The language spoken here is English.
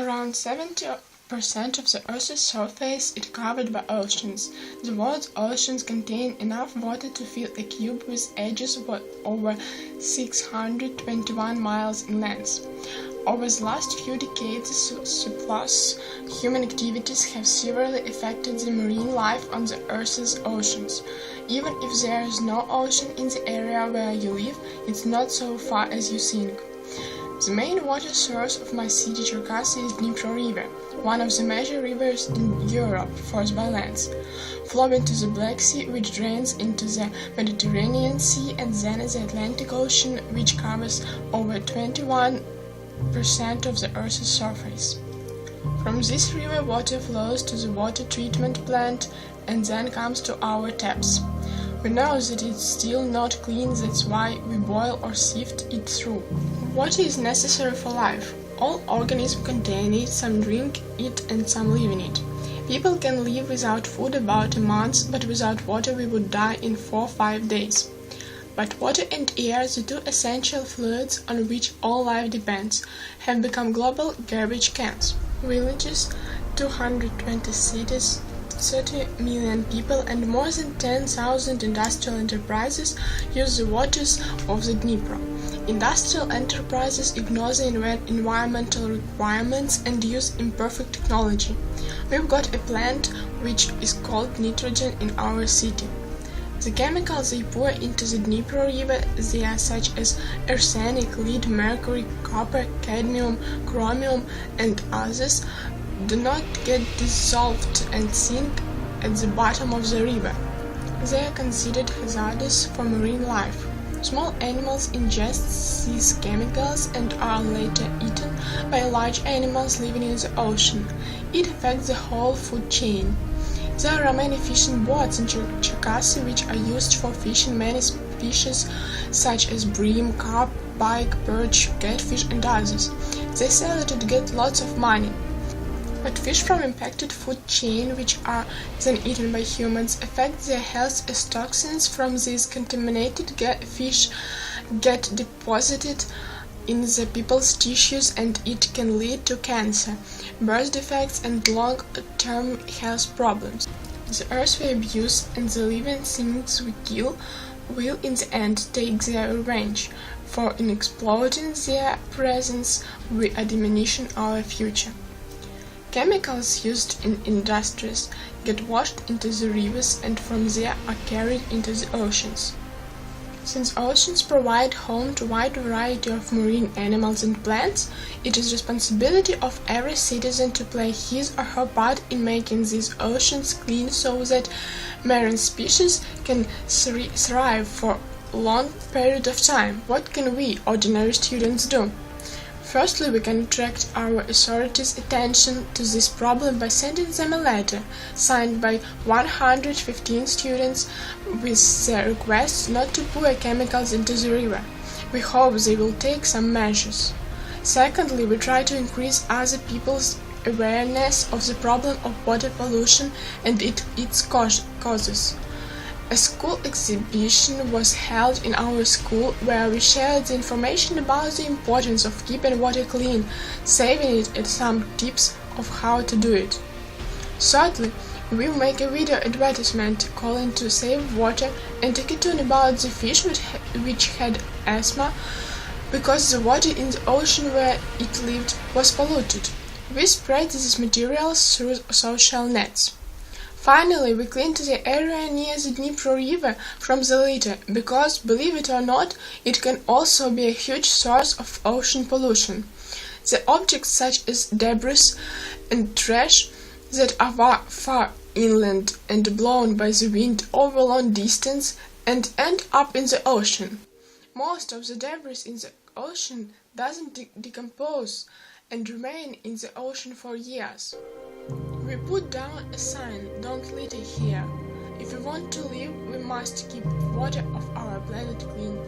Around 70% of the Earth's surface is covered by oceans. The world's oceans contain enough water to fill a cube with edges over 621 miles in length. Over the last few decades, surplus human activities have severely affected the marine life on the Earth's oceans. Even if there is no ocean in the area where you live, it's not so far as you think. The main water source of my city Cherkasy is Dnipro River, one of the major rivers in Europe, first by length, flowing to the Black Sea, which drains into the Mediterranean Sea, and then the Atlantic Ocean, which covers over 21% of the Earth's surface. From this river, water flows to the water treatment plant and then comes to our taps. We know that it's still not clean, that's why we boil or sift it through. Water is necessary for life. All organisms contain it, some drink it and some live in it. People can live without food about a month, but without water we would die in 4 or 5 days. But water and air, the two essential fluids on which all life depends, have become global garbage cans. Villages, 220 cities, 30 million people and more than 10,000 industrial enterprises use the waters of the Dnipro. Industrial enterprises ignore the environmental requirements and use imperfect technology. We've got a plant which is called nitrogen in our city. The chemicals they pour into the Dnipro River, they are such as arsenic, lead, mercury, copper, cadmium, chromium and others, do not get dissolved and sink at the bottom of the river. They are considered hazardous for marine life. Small animals ingest these chemicals and are later eaten by large animals living in the ocean. It affects the whole food chain. There are many fishing boats in Cherkasy which are used for fishing many species such as bream, carp, pike, perch, catfish and others. They sell it to get lots of money. But fish from impacted food chain, which are then eaten by humans, affect their health as toxins from these contaminated fish get deposited in the people's tissues and it can lead to cancer, birth defects and long-term health problems. The earth we abuse and the living things we kill will in the end take their revenge, for in exploiting their presence we are diminishing our future. Chemicals used in industries get washed into the rivers and from there are carried into the oceans. Since oceans provide home to a wide variety of marine animals and plants, it is responsibility of every citizen to play his or her part in making these oceans clean so that marine species can thrive for a long period of time. What can we, ordinary students, do? Firstly, we can attract our authorities' attention to this problem by sending them a letter, signed by 115 students, with their request not to pour chemicals into the river. We hope they will take some measures. Secondly, we try to increase other people's awareness of the problem of water pollution and its causes. A school exhibition was held in our school where we shared the information about the importance of keeping water clean, saving it and some tips of how to do it. Thirdly, we will make a video advertisement calling to save water and a cartoon about the fish which had asthma because the water in the ocean where it lived was polluted. We spread these materials through social nets. Finally, we cleaned the area near the Dnipro River from the litter, because, believe it or not, it can also be a huge source of ocean pollution. The objects such as debris and trash that are far inland and blown by the wind over a long distance and end up in the ocean. Most of the debris in the ocean doesn't decompose and remain in the ocean for years. We put down a sign, "Don't litter here." If we want to live, we must keep water of our planet clean.